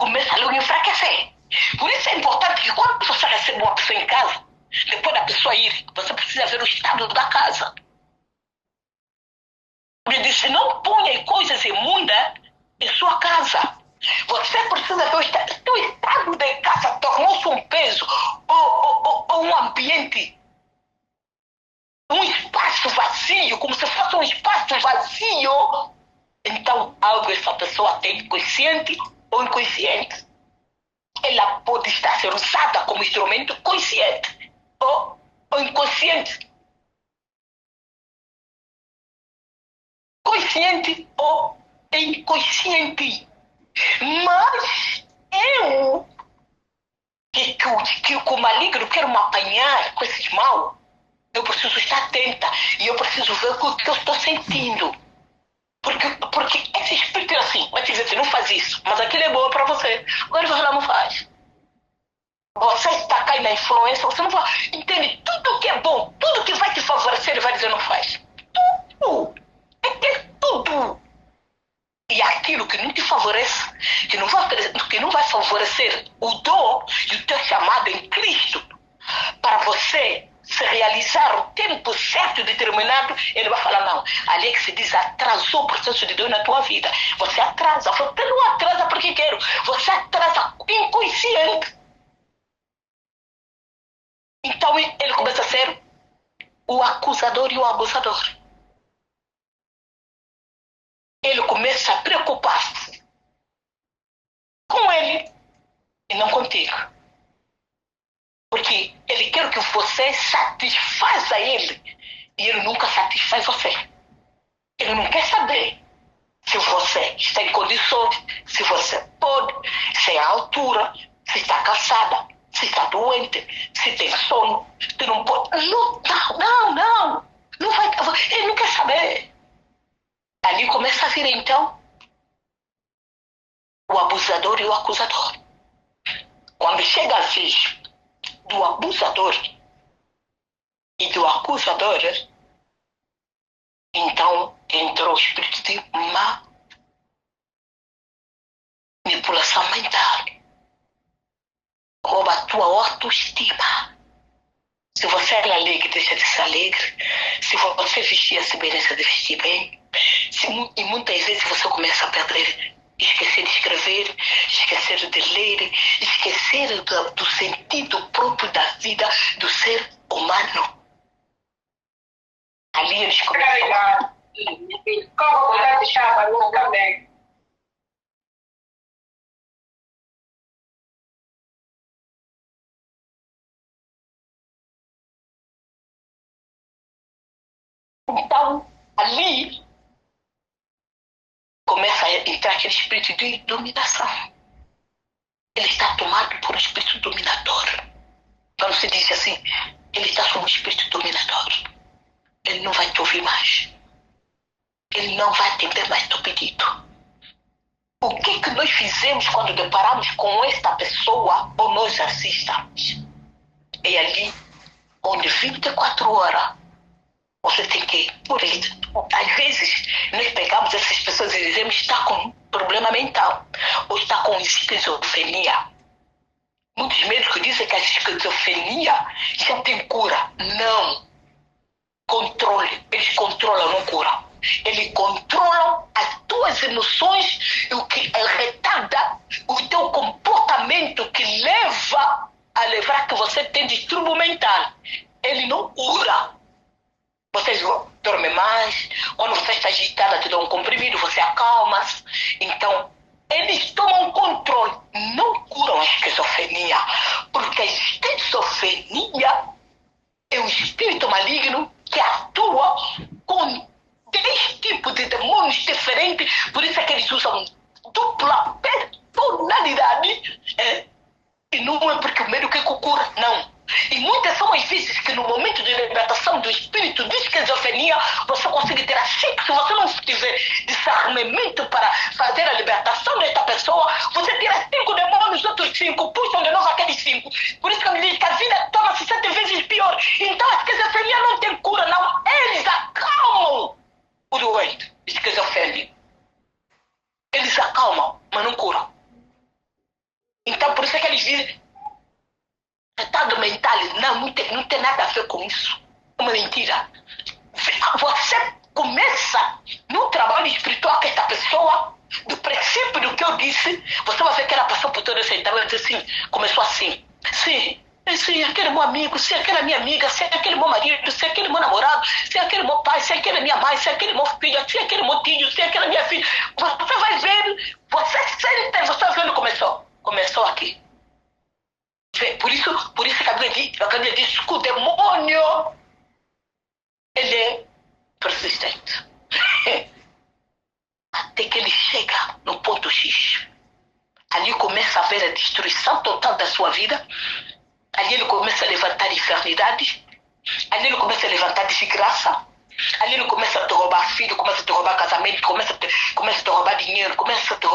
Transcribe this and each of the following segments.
começa a lhe enfraquecer. Por isso é importante que quando você recebe uma pessoa em casa, depois da pessoa ir, você precisa ver o estado da casa. Ele disse, não ponha coisas imundas em sua casa. Você precisa ver o estado da casa, tornou-se um peso ou um ambiente, um espaço vazio, como se fosse um espaço vazio. Então, algo essa pessoa tem consciente ou inconsciente. Ela pode estar sendo usada como instrumento consciente ou inconsciente. Consciente ou inconsciente. Mas eu, que o maligno quer me apanhar com esses mal, eu preciso estar atenta e eu preciso ver o que eu estou sentindo. Porque esse espírito é assim, vai te dizer assim, não faz isso, mas aquilo é bom para você. Agora você não faz. Você está caindo na influência, você não vai. Entende? Tudo que é bom, tudo que vai te favorecer, ele vai dizer não faz. Tudo. É tudo. E aquilo que não te favorece, que não vai favorecer o dom e o teu chamado em Cristo, para você se realizar o tempo certo e determinado, ele vai falar, não, ali é que se diz, atrasou o processo de Deus na tua vida. Você atrasa, você não atrasa porque quero, você atrasa inconsciente. Então ele começa a ser o acusador e o abusador. Ele começa a preocupar-se com ele e não contigo. Porque ele quer que você satisfaça ele e ele nunca satisfaz você. Ele não quer saber se você está em condições, se você pode, se é a altura, se está cansada, se está doente, se tem sono, se não pode. Não vai, ele não quer saber. Ali começa a vir então o abusador e o acusador. Quando chega a vez do abusador e do acusador, então entrou o espírito de manipulação mental. Rouba a tua autoestima. Se você é alegre, deixa de ser alegre. Se você vestir assim bem, deixa de vestir bem. E muitas vezes você começa a perder, esquecer de escrever, esquecer de ler, esquecer do sentido próprio da vida do ser humano. Ali eles começam. Então, ali começa a entrar aquele espírito de dominação. Ele está tomado por um espírito dominador. Quando se diz assim, ele está sob um espírito dominador. Ele não vai te ouvir mais. Ele não vai atender mais teu pedido. O que nós fizemos quando deparamos com esta pessoa ou nós assistamos? É ali onde 24 horas você tem que, por isso, às vezes nós pegamos essas pessoas e dizemos que está com problema mental ou está com esquizofrenia. Muitos médicos dizem que a esquizofrenia já tem cura. Não. Controle. Eles controlam, não curam. Eles controlam as tuas emoções e o que retarda o teu comportamento que leva a levar que você tem distúrbio mental. Ele não cura. Você dorme mais, quando você está agitada, te dá um comprimido, você acalma-se. Então, eles tomam controle, não curam a esquizofrenia, porque a esquizofrenia é um espírito maligno que atua com 10 tipos de demônios diferentes, por isso é que eles usam dupla personalidade. E não é porque o médico é que cura, não. E muitas são as vezes que no momento de libertação do espírito de esquizofrenia, você consegue ter assim, que se você não tiver discernimento para fazer a libertação desta pessoa, você tira 5 demônios, outros 5, puxam de novo aqueles 5. Por isso que eu me digo que a vida torna-se 7 vezes pior. Então a esquizofrenia não tem cura, não. Eles acalmam o doente esquizofrênico. Eles acalmam, mas não curam. Então, por isso é que eles dizem estado mental. Não tem nada a ver com isso. Uma mentira. Você começa no trabalho espiritual que esta pessoa, do princípio do que eu disse, você vai ver que ela passou por todo esse então, dizer assim, começou assim. Sim, aquele meu amigo, sim, aquela minha amiga, sim, aquele meu marido, sim, aquele meu namorado, sim, aquele meu pai, sim, aquela minha mãe, sim, aquele meu filho, sim, aquele meu tio, sim, aquela minha filha. Você vai ver, você sempre, você vai ver onde começou. Começou aqui. Por isso que a Bíblia diz que o demônio, ele é persistente. Até que ele chega no ponto X. Ali começa a haver a destruição total da sua vida. Ali ele começa a levantar enfermidades. Ali ele começa a levantar desgraça. Ali ele começa a te roubar filho, começa a te roubar casamento, começa a te roubar dinheiro, começa a te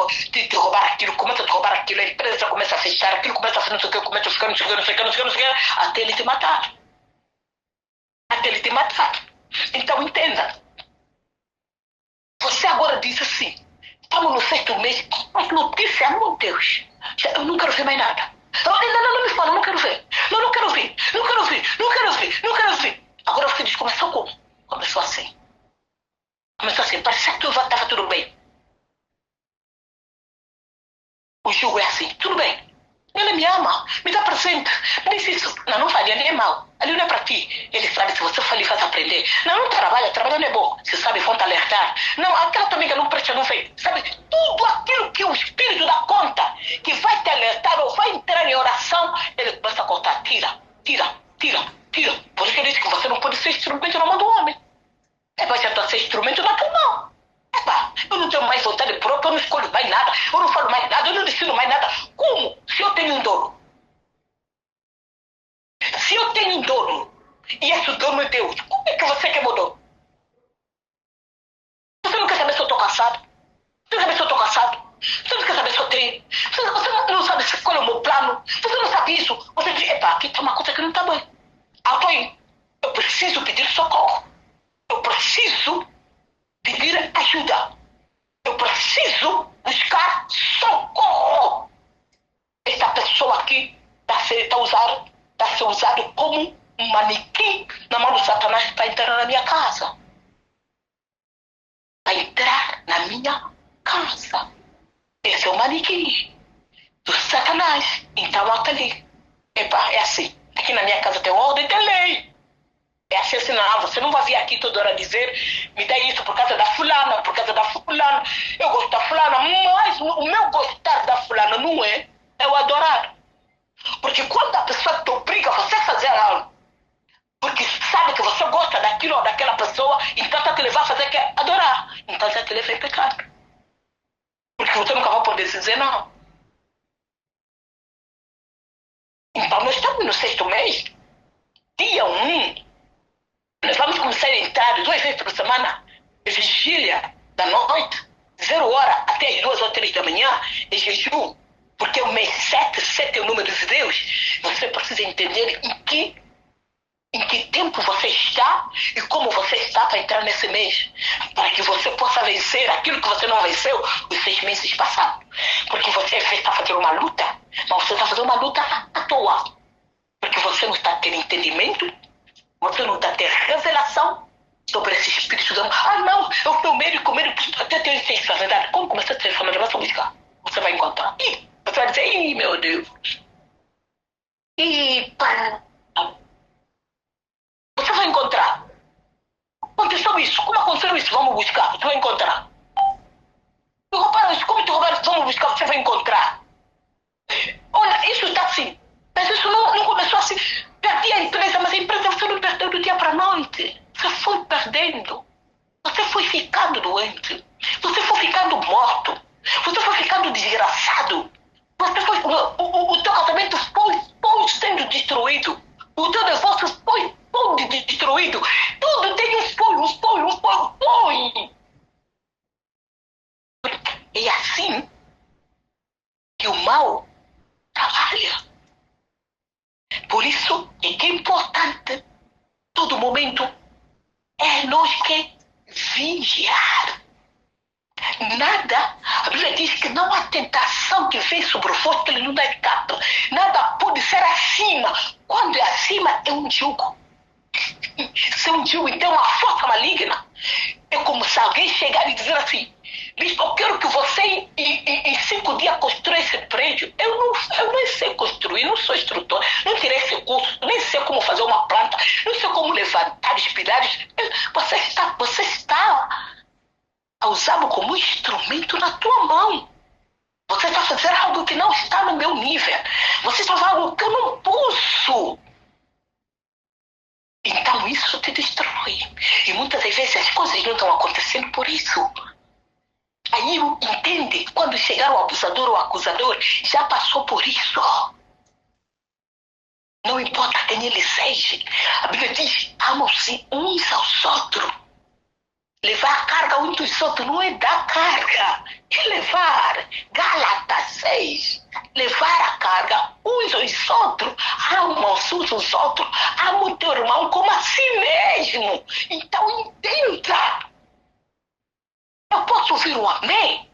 roubar aquilo, começa a te roubar aquilo, a empresa começa a fechar, aquilo começa a fazer não sei o que, começa a ficar não sei o que, até ele te matar. Até ele te matar. Então entenda. Você agora diz assim, estamos no sexto mês, mas notícia, meu Deus, eu não quero ver mais nada. Não me fala, não quero ver. Não quero ver, não quero ver, não quero ver, não quero ver. Agora você diz, começou como? Começou assim. Começou assim, parecia que estava tudo bem. O jogo é assim, tudo bem. Ele me ama, me dá presente, me diz isso. Não fale, ali é mal. Ali não é para ti. Ele sabe, se você falar, faz aprender. Não trabalha não é bom. Se sabe, vão te alertar. Não, aquela tua amiga não presta, não vem. Sabe, tudo aquilo que o Espírito dá conta, que vai te alertar ou vai entrar em oração, ele começa a contar. Tira. Por isso que ele diz que você não pode ser instrumento na mão do homem. Vai ser instrumento na tua mão. Eu não tenho mais vontade própria, eu não escolho mais nada, eu não falo mais nada, eu não decido mais nada. Como? Se eu tenho um dono. Se eu tenho um dono, e esse dono é Deus, como é que você quer mudar? Você não quer saber se eu estou cansado? Você não quer saber se eu estou cansado? Você não quer saber se eu tenho? Você não sabe qual é o meu plano? Você não sabe isso? Você diz, aqui tem uma coisa que não está bem. Estou indo. Eu preciso pedir socorro. Eu preciso pedir ajuda. Eu preciso buscar socorro. Esta pessoa aqui está a ser usado como um manequim na mão do Satanás para entrar na minha casa. Para entrar na minha casa. Esse é o manequim do Satanás. Então, olha ali. É assim. Aqui na minha casa tem ordem, tem lei. É assim, não, você não vai vir aqui toda hora dizer, me dá isso por causa da fulana, por causa da fulana. Eu gosto da fulana, mas o meu gostar da fulana não é o adorar. Porque quando a pessoa te obriga a você fazer algo, porque sabe que você gosta daquilo ou daquela pessoa, então está te levar a fazer que é adorar. Então já te leva em pecado. Porque você nunca vai poder dizer não. Então nós estamos no sexto mês, dia 1. Nós vamos começar a entrar 2 vezes por semana, vigília da noite, 0 hora até as 2 ou 3 da manhã, em jejum, porque o mês 7 é o número de Deus. Você precisa entender em que tempo você está e como você está para entrar nesse mês, para que você possa vencer aquilo que você não venceu os 6 meses passados. Porque você está fazendo uma luta, mas você está fazendo uma luta à toa, porque você não está tendo entendimento. Você não está tendo revelação sobre esse espírito do... não, eu tenho medo, até tenho intenção, é verdade. Como começar a ter essa revelação buscar? Você vai encontrar. Você vai dizer, meu Deus. Pá. Você vai encontrar. Aconteceu isso. Como aconteceu isso? Vamos buscar. Você vai encontrar. Eu roubaram isso. Como te roubaram isso? Vamos buscar. Você vai encontrar. Olha, isso está assim. Mas isso não começou assim. Perdi a empresa, mas a empresa você não perdeu do dia para a noite. Você foi perdendo. Você foi ficando doente. Você foi ficando morto. Você foi ficando desgraçado. Você foi, o teu casamento foi sendo destruído. O teu negócio foi destruído. Tudo tem um foi. É assim que o mal trabalha. Por isso é que é importante, todo momento, é nós que vigiar. Nada, a Bíblia diz que Não há tentação que vem sobre o vosso que ele não dá escapa. Nada pode ser acima. Quando é acima, é um jugo. Se é um jugo, então é uma força maligna. É como se alguém chegar e dizer assim: Bispo, eu quero que você em 5 dias construa esse prédio. Eu não sei construir, não sou instrutor, não tirei esse curso, nem sei como fazer uma planta, não sei como levantar os pilares. Você está a usá-lo como instrumento na tua mão. Você está fazendo algo que não está no meu nível. Você está fazendo algo que eu não posso. Então isso te destrói. E muitas das vezes as coisas não estão acontecendo por isso. Aí entende, quando chegar o abusador ou o acusador, já passou por isso. Não importa quem ele seja. A Bíblia diz: amam-se uns aos outros. Levar a carga uns dos outros não é dar carga, é levar. Gálatas 6. Levar a carga uns aos outros. Amam-se uns aos outros. Ama o teu irmão como a si mesmo. Então entenda. Eu posso ouvir um amém?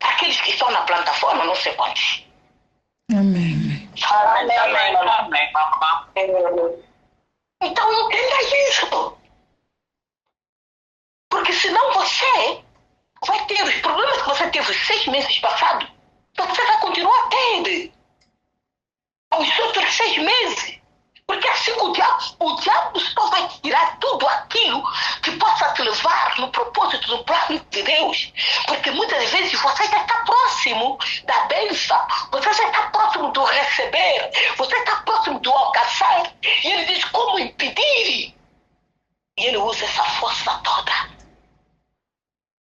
Aqueles que estão na plataforma, não sei quantos. Amém. Amém. Então entenda isso. Porque senão você vai ter os problemas que você teve os 6 meses passados. Você vai continuar tendo os outros 6 meses. Porque assim o diabo só vai tirar tudo aquilo que possa te levar no propósito do plano de Deus. Porque muitas vezes você já está próximo da bênção, você já está próximo do receber, você está próximo do alcançar. E ele diz como impedir. E ele usa essa força toda.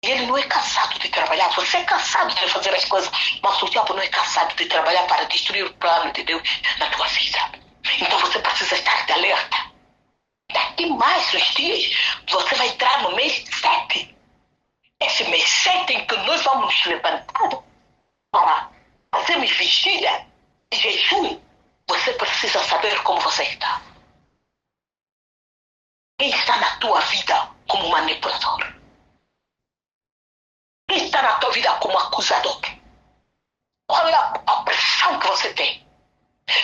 E ele não é cansado de trabalhar. Você é cansado de fazer as coisas, mas o diabo não é cansado de trabalhar para destruir o plano de Deus na tua vida. Então você precisa estar de alerta. Daqui mais uns dias, você vai entrar no mês 7. Esse mês 7 em que nós vamos nos levantar para fazermos vigília e jejum. Você precisa saber como você está. Quem está na tua vida como manipulador? Quem está na tua vida como acusador? Qual é a opressão que você tem?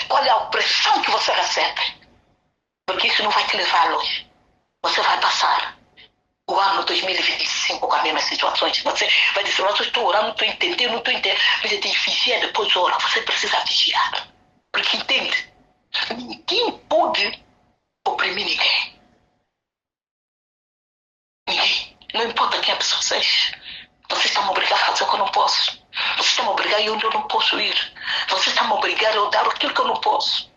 Qual é a opressão que você recebe? Porque isso não vai te levar longe. Você vai passar o ano 2025 com as mesmas situações. Você vai dizer: mas eu estou orando, não estou entendendo, não estou entendendo. Mas você tem que vigiar, depois orar. Você precisa vigiar. Porque entende? Ninguém pode oprimir ninguém. Ninguém. Não importa quem a pessoa seja. Vocês estão me obrigados a fazer o que eu não posso. Vocês estão me obrigados a ir onde eu não posso ir. Vocês estão me obrigados a dar aquilo que eu não posso.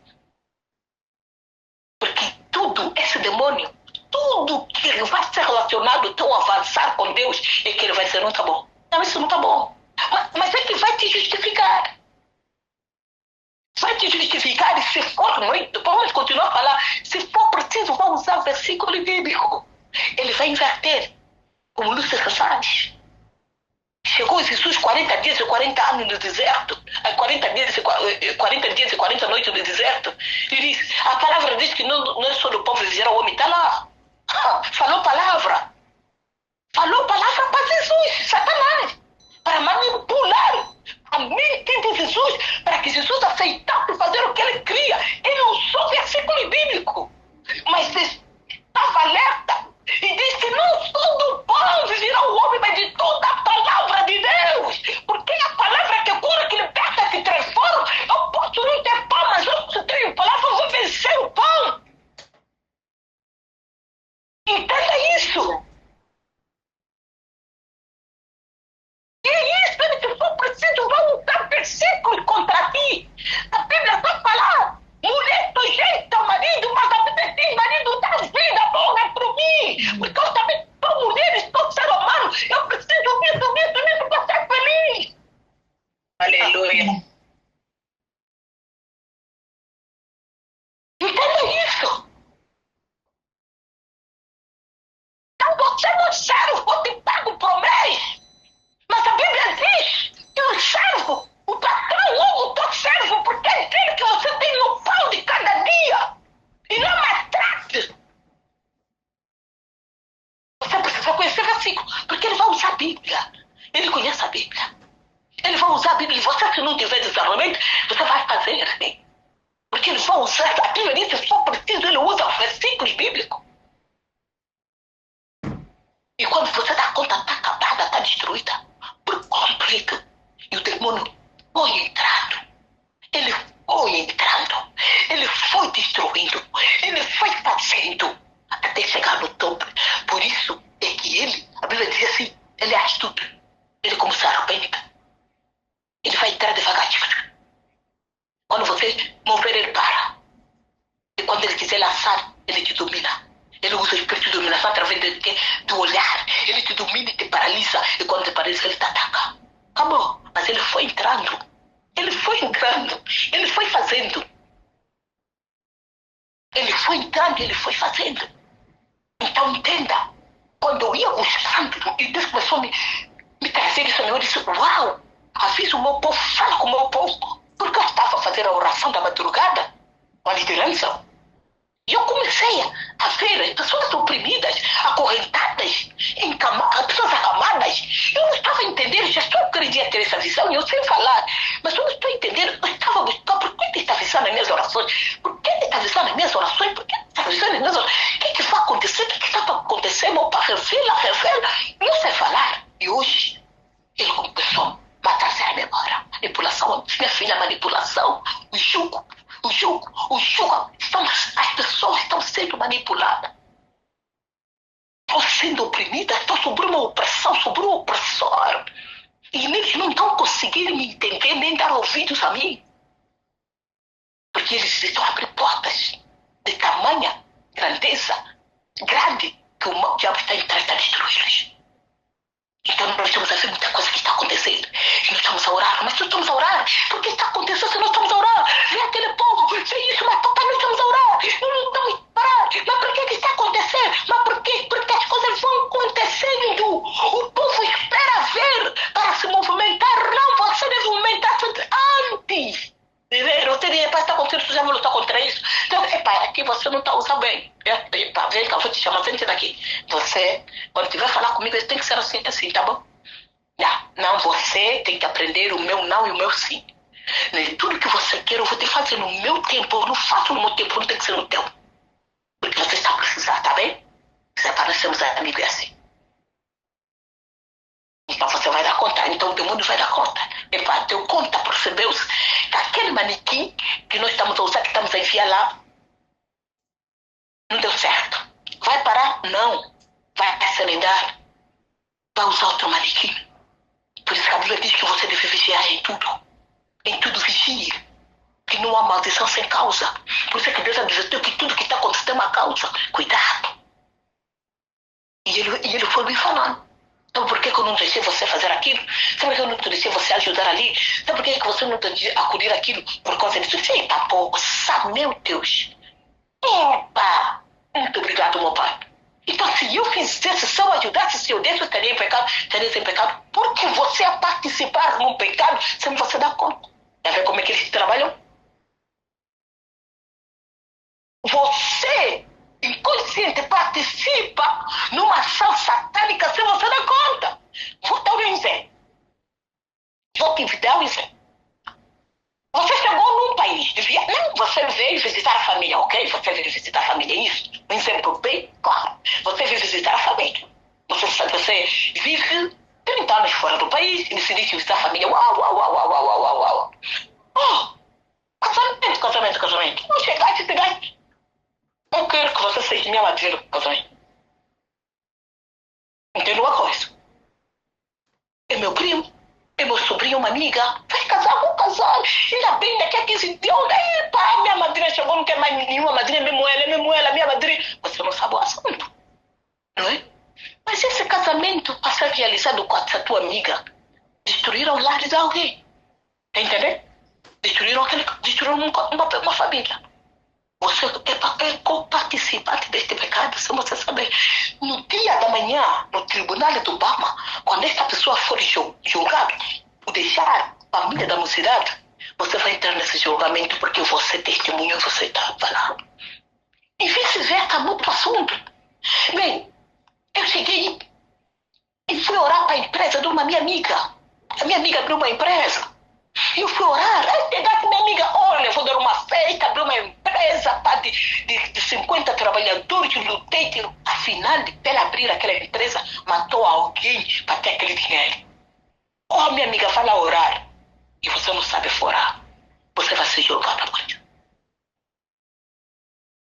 Porque tudo, esse demônio, tudo que ele vai ser relacionado tão avançar com Deus, é que ele vai dizer: não está bom. Não, isso não está bom. Mas é que vai te justificar. Vai te justificar, e se for muito, vamos continuar a falar, se for preciso, vamos usar o versículo bíblico. Ele vai inverter, como Lúcifer faz. Chegou Jesus 40 dias e 40 anos no deserto, 40 dias e 40 noites no deserto, e diz: a palavra diz que não é só do povo viverá o homem. Está lá. Falou palavra para Jesus, Satanás, para manipular a mente de Jesus, para que Jesus aceitasse fazer o que ele queria. Ele usou versículo bíblico, mas estava alerta e diz que não só do pão viverá o homem, mas de toda a palavra de Deus. Porque a palavra que cura, que liberta, que transforma. Eu posso não ter pão, mas eu posso ter palavra, eu vou vencer o pão. Entenda isso. E é isso, se for preciso, vão usar versículos contra ti. A Bíblia vai falar: mulher sujeita ao marido, mas a Bíblia diz: marido, dá vida, morra por mim. Porque eu também sou mulher, sou ser humano. Eu preciso disso para ser feliz. Aleluia. Entenda isso. Então você não serve, eu te pago por mês. Mas a Bíblia diz que o servo, o patrão ou o teu servo, porque é dele que você tem o pão de cada dia. E não maltrate. Você precisa conhecer o versículo, porque ele vai usar a Bíblia. Ele conhece a Bíblia. Ele vai vão usar a Bíblia. Você, se não tiver discernimento, você vai fazer assim. Porque eles vão usar a Bíblia, se for preciso, ele usa versículos bíblicos. E quando você dá conta, está acabada, está destruída por completo. E o demônio foi entrando. Ele foi entrando. Ele foi destruindo. Ele foi fazendo até chegar no topo. Por isso é que ele, a Bíblia diz assim, ele é astuto. Ele como serpente. Ele vai entrar devagarzinho. Quando você mover, ele para. E quando ele quiser lançar, ele te domina. Ele usa o espírito de dominação através do olhar. Ele te domina e te paralisa. E quando te paralisa, ele te ataca. Acabou. Mas ele foi entrando. Ele foi entrando. Ele foi fazendo. Ele foi entrando e ele foi fazendo. Então entenda. Quando eu ia buscando, e Deus começou a me trazer isso, eu disse, uau, avisa o meu povo, fala com o meu povo. Porque eu estava a fazer a oração da madrugada, uma liderança. E eu comecei a ver pessoas oprimidas, acorrentadas, pessoas acamadas. Eu não estava entendendo, já estou querendo ter essa visão, e eu sei falar, mas eu não estou entendendo. Eu estava buscando, por que ele está avisando as minhas orações? Por que ele está avisando as minhas orações? Por que ele está avisando as minhas orações? O que vai acontecer? O que está para acontecer? Meu pai revela. E eu sei falar. E hoje, ele começou a trazer a memória. Manipulação, minha filha, manipulação, o jugo. As pessoas estão sendo manipuladas. Estão sendo oprimidas, estão sobre uma opressão, sobre um opressor. E eles não estão conseguindo me entender, nem dar ouvidos a mim. Porque eles estão abrindo portas de tamanha grandeza, grande, que o diabo está entrando a destruí-los. Então nós estamos a ver muita coisa que está acontecendo. E nós estamos a orar. Mas nós estamos a orar. Por que está acontecendo se nós estamos a orar? Vem aquele povo, vem isso, mas papai, nós estamos a orar. Não estamos a parar. Mas por que está acontecendo? Mas por quê? Porque as coisas vão acontecendo. O povo espera ver para se movimentar. Não, você deve movimentar-se antes. Você diz, pai, está acontecendo, você já vai lutar contra isso? Então, pai, aqui você não está usando bem. Epa, vem cá, eu vou te chamar, sente daqui. Você, quando tiver falar comigo, tem que ser assim, tá bom? Não, você tem que aprender o meu não e o meu sim. Tudo que você quer, eu vou te fazer no meu tempo. Eu não faço no meu tempo, não tem que ser no teu. Porque você está precisando, tá bem? Se parecemos amigos assim. Então você vai dar conta. Então o demônio vai dar conta. Ele vai ter conta, percebeu-se? Que aquele manequim que nós estamos a usar, que estamos a enviar lá, não deu certo. Vai parar? Não. Vai acelerar. Vai usar outro manequim. Por isso que a Bíblia diz que você deve vigiar em tudo. Em tudo vigie. Que não há maldição sem causa. Por isso é que Deus advertiu que tudo que está acontecendo é uma causa. Cuidado. E ele foi me falando. Sabe por que eu não deixei você fazer aquilo? Sabe por que eu não deixei você ajudar ali? Sabe por que você não deixou acudir aquilo? Por causa disso. Eita, poça, meu Deus. Epa! Muito obrigado, meu pai. Então, se eu fizesse, se eu ajudasse, se eu desse, eu estaria sem pecado. Porque você a participar num pecado sem você dar conta. Já vê como é que eles trabalham? Você, inconsciente, participa numa ação satânica sem você dar conta. Vou dar um exemplo. Vou te dar um exemplo. Você chegou num país, não, você veio visitar a família, ok? Você veio visitar a família, isso. Um exemplo bem claro. Você veio visitar a família. Você vive 30 anos fora do país e decide visitar a família. Uau. Oh, casamento. Não chegaste. Eu quero que você seja minha madrinha do casamento. Entendeu uma coisa? É meu primo. É meu sobrinho, uma amiga. Vai casar, vou casar. Ainda bem, daqui a 15 dias. Epa, minha madrinha chegou, não quer mais nenhuma madrinha, mesmo ela, minha madrinha. Você não sabe o assunto. Não é? Mas esse casamento a ser realizado com essa tua amiga destruíram o lar de alguém. Tá entendendo? Destruíram uma família. Você é co-participante deste pecado, sem você saber. No dia da manhã, no tribunal do Obama, quando essa pessoa for julgada, por deixar a família da mocidade, você vai entrar nesse julgamento porque você testemunhou e você está falando. E vice-versa, está muito assunto. Bem, eu cheguei e fui orar para a empresa de uma minha amiga. A minha amiga abriu uma empresa. Eu fui orar. Aí minha amiga, olha, eu vou dar uma festa, abrir uma empresa pá, de 50 trabalhadores, eu lutei. Afinal, para ela abrir aquela empresa, matou alguém para ter aquele dinheiro. Oh, minha amiga, vai lá orar. E você não sabe orar. Você vai ser jogada aonde?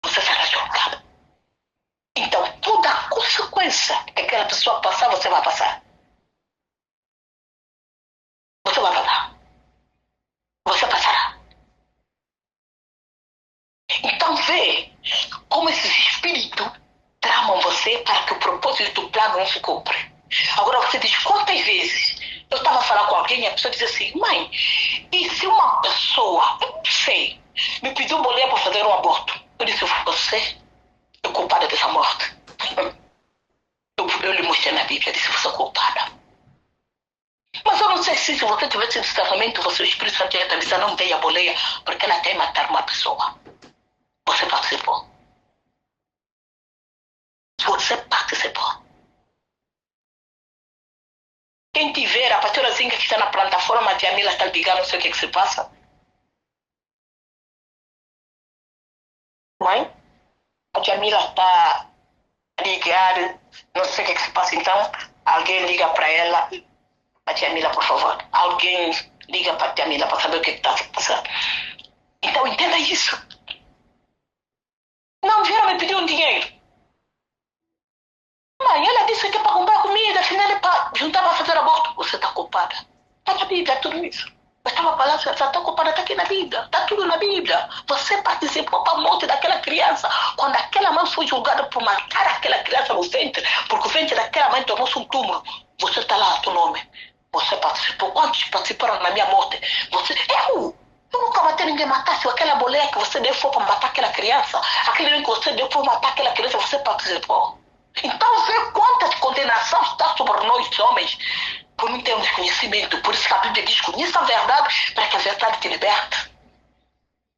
Você será jogada. Então, toda a consequência que aquela pessoa passar, você vai passar. Você vai passar. Você passará. Então vê como esses espíritos tramam você para que o propósito do plano não se cumpra. Agora você diz quantas vezes eu estava falando com alguém e a pessoa diz assim, mãe, e se uma pessoa, eu não sei, me pediu mulher para fazer um aborto? Eu disse, você é culpada dessa morte. Eu lhe mostrei na Bíblia, disse, você é culpada. Mas eu não sei se você tivesse esse tratamento, você, o Espírito Santo ia te avisar, não dê a boleia, porque ela tem matar uma pessoa. Você participou. Você participou. Quem tiver, a pastorazinha que está na plataforma, a tia Mila está ligando, não sei o que se passa. Mãe? A tia Mila está ligada, não sei o que se passa. Então, alguém liga para ela. A tia Mila, por favor. Alguém liga para a tia Mila para saber o que está passando. Então, entenda isso. Não vieram me pedir um dinheiro. Mãe, ela disse que é para comprar comida, afinal é para juntar para fazer aborto. Você está culpada. Está na Bíblia, tudo isso. Eu estava falando, você está culpada, está aqui na Bíblia. Está tudo na Bíblia. Você participou para a morte daquela criança. Quando aquela mãe foi julgada por matar aquela criança no ventre, porque o ventre daquela mãe tornou-se um túmulo. Você está lá, seu nome. Você participou. Quantos participaram na minha morte? Você... Eu nunca matei ninguém matar. Se aquela mulher que você deu foi para matar aquela criança, aquele que você deu foi matar aquela criança, você participou. Então vê quanta condenação está sobre nós homens por não termos conhecimento. Por isso que a Bíblia diz, conheça a verdade para que a verdade te liberte.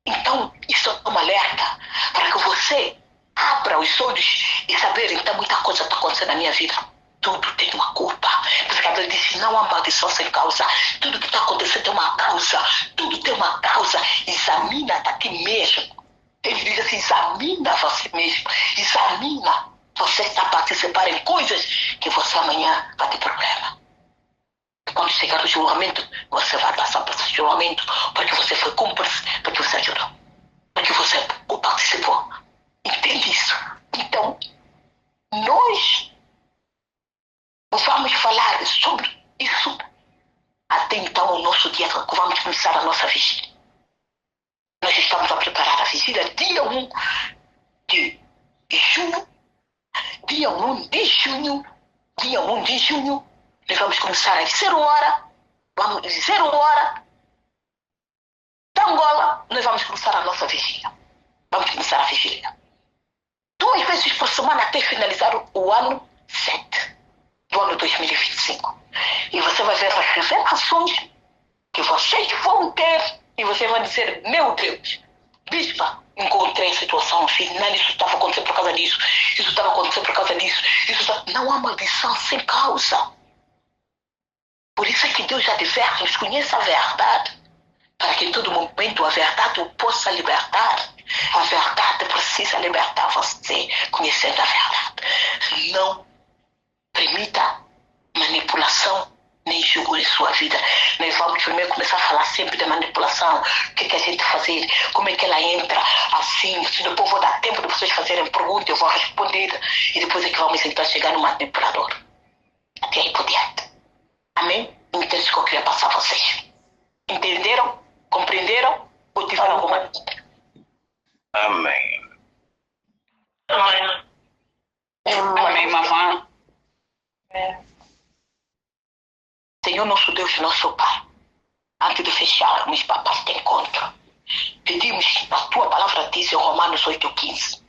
Então isso é uma alerta para que você abra os olhos e saber, então muita coisa está acontecendo na minha vida. Tudo tem uma culpa. Porque a Bíblia diz, não há maldição sem causa. Tudo que está acontecendo tem uma causa. Tudo tem uma causa. Examina a ti mesmo. Ele diz assim, examina você mesmo. Examina. Você está participando em coisas que você amanhã vai ter problema. Quando chegar o julgamento, você vai passar por esse julgamento porque você foi cúmplice, porque você ajudou, porque você participou. Entende isso? Então, nós vamos falar sobre isso até então, o nosso dia, que vamos começar a nossa vigília. Nós estamos a preparar a vigília dia 1 de junho. Dia 1 de junho, nós vamos começar às 0 horas, da Angola, nós vamos começar a nossa vigília. Vamos começar a vigília. 2 vezes por semana até finalizar o ano 7 do ano 2025. E você vai ver as revelações que vocês vão ter e você vai dizer, meu Deus, bispa, encontrei a situação, afinal isso estava acontecendo por causa disso, isso estava acontecendo por causa disso, não há maldição sem causa. Por isso é que Deus adverte, nos conheça a verdade, para que em todo momento a verdade o possa libertar. A verdade precisa libertar você, conhecendo a verdade. Não permita manipulação nem julgo em sua vida. Nós vamos primeiro começar a falar sempre de manipulação. O que a gente fazer? Como é que ela entra? Assim, se depois vou dar tempo de vocês fazerem perguntas, eu vou responder. E depois é que vamos então chegar no manipulador. Até aí por diante. Amém? Então isso que eu queria passar a vocês. Entenderam? Compreenderam? Ou tiveram alguma dúvida? Amém. Amém. Amém, mamãe. Senhor nosso Deus, nosso Pai, antes de fecharmos, papai, este encontro, pedimos, a tua palavra diz em Romanos 8,15,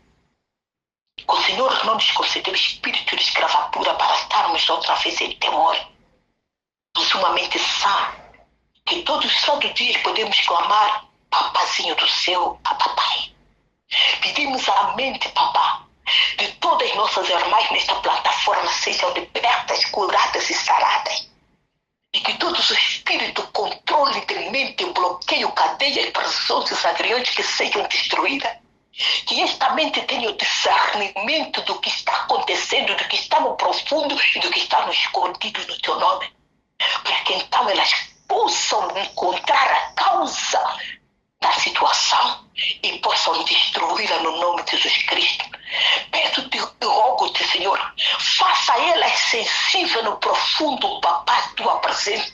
que o Senhor não nos concedeu espírito de escravatura para estarmos outra vez em temor, mas uma mente sã, que todos os santos dias podemos clamar, papazinho do céu, a papai. Pedimos a mente, papá, de todas as nossas irmãs nesta plataforma sejam libertas, curadas e saradas. E que todos os espíritos, controle de mente, bloqueio, cadeias, prisões desagregantes que sejam destruídas. Que esta mente tenha o discernimento do que está acontecendo, do que está no profundo e do que está no escondido no teu nome. Para que então elas possam encontrar a causa da situação e possam destruí-la no nome de Jesus Cristo. Peço-te e rogo-te, Senhor, faça elas sensíveis no profundo, papá, tua presença,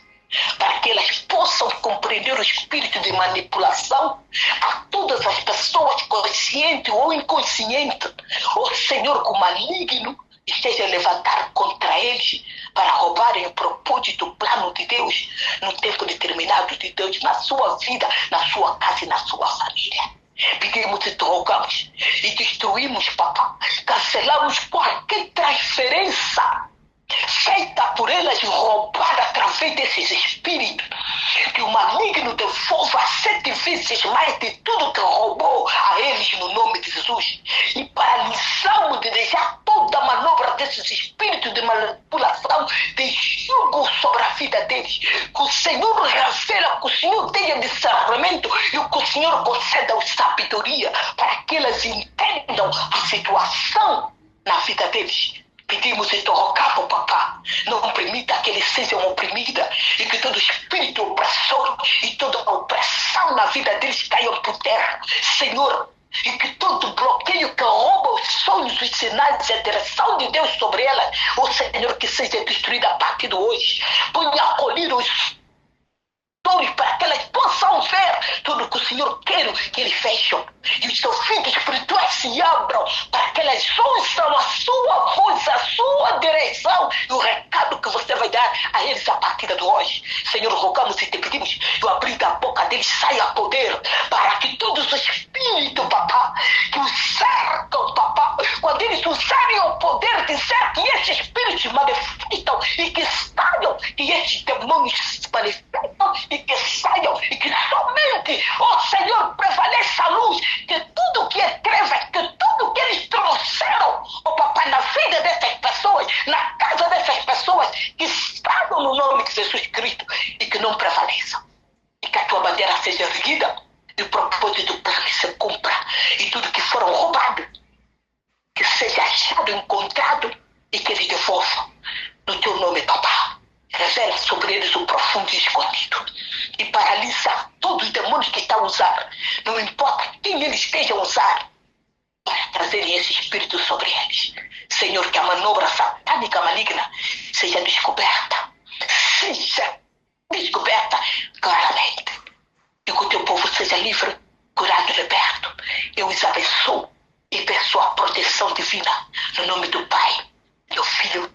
para que elas possam compreender o espírito de manipulação a todas as pessoas, conscientes ou inconscientes, o Senhor, com maligno, esteja a levantar contra eles para roubarem o propósito, o plano de Deus, no tempo determinado de Deus, na sua vida, na sua casa e na sua família. Pedimos e te rogamos e destruímos, papá, cancelamos qualquer transferência feita por elas, roubada através desses espíritos, que o maligno devolva 7 vezes mais de tudo que roubou a eles no nome de Jesus. E paralisamos de deixar toda a manobra desses espíritos de manipulação, de julgo sobre a vida deles. Que o Senhor revela, que o Senhor tenha discernimento e que o Senhor conceda sabedoria para que elas entendam a situação na vida deles. Pedimos e te rogamos, papá, não permita que eles sejam oprimidos e que todo espírito opressor e toda opressão na vida deles caiam por terra, Senhor. E que todo bloqueio que rouba os sonhos, os sinais e a direção de Deus sobre ela, o Senhor, que seja destruída a partir de hoje. Ponha a colher os para que elas possam ver tudo que o Senhor quer que eles fecham. E os seus filhos espirituais se abram para que elas ouçam a sua voz, a sua direção e o recado que você vai dar a eles a partir de hoje. Senhor, rogamos e te pedimos que o abrir da boca deles saia poder para que todos os espíritos, papá, que os cercam, papá, quando eles usarem o poder, dizer que esses espíritos se manifestam e que saiam, que esses demônios se manifestam e que saiam, e que somente, ó Senhor, prevaleça a luz, que tudo que é treva, que tudo que eles trouxeram, ó papai, na vida dessas pessoas, na casa dessas pessoas, que saiam no nome de Jesus Cristo e que não prevaleçam. E que a tua bandeira seja erguida e o propósito do plano se cumpra. E tudo que foram roubado, que seja achado, encontrado e que eles devolvam no teu nome, papá. Revela sobre eles o profundo e escondido. E paralisa todos os demônios que estão usando. Não importa quem eles estejam usando, para trazerem esse espírito sobre eles. Senhor, que a manobra satânica maligna seja descoberta. Seja descoberta claramente. E que o teu povo seja livre, curado e liberto. Eu os abençoo e peço a proteção divina no nome do Pai, do Filho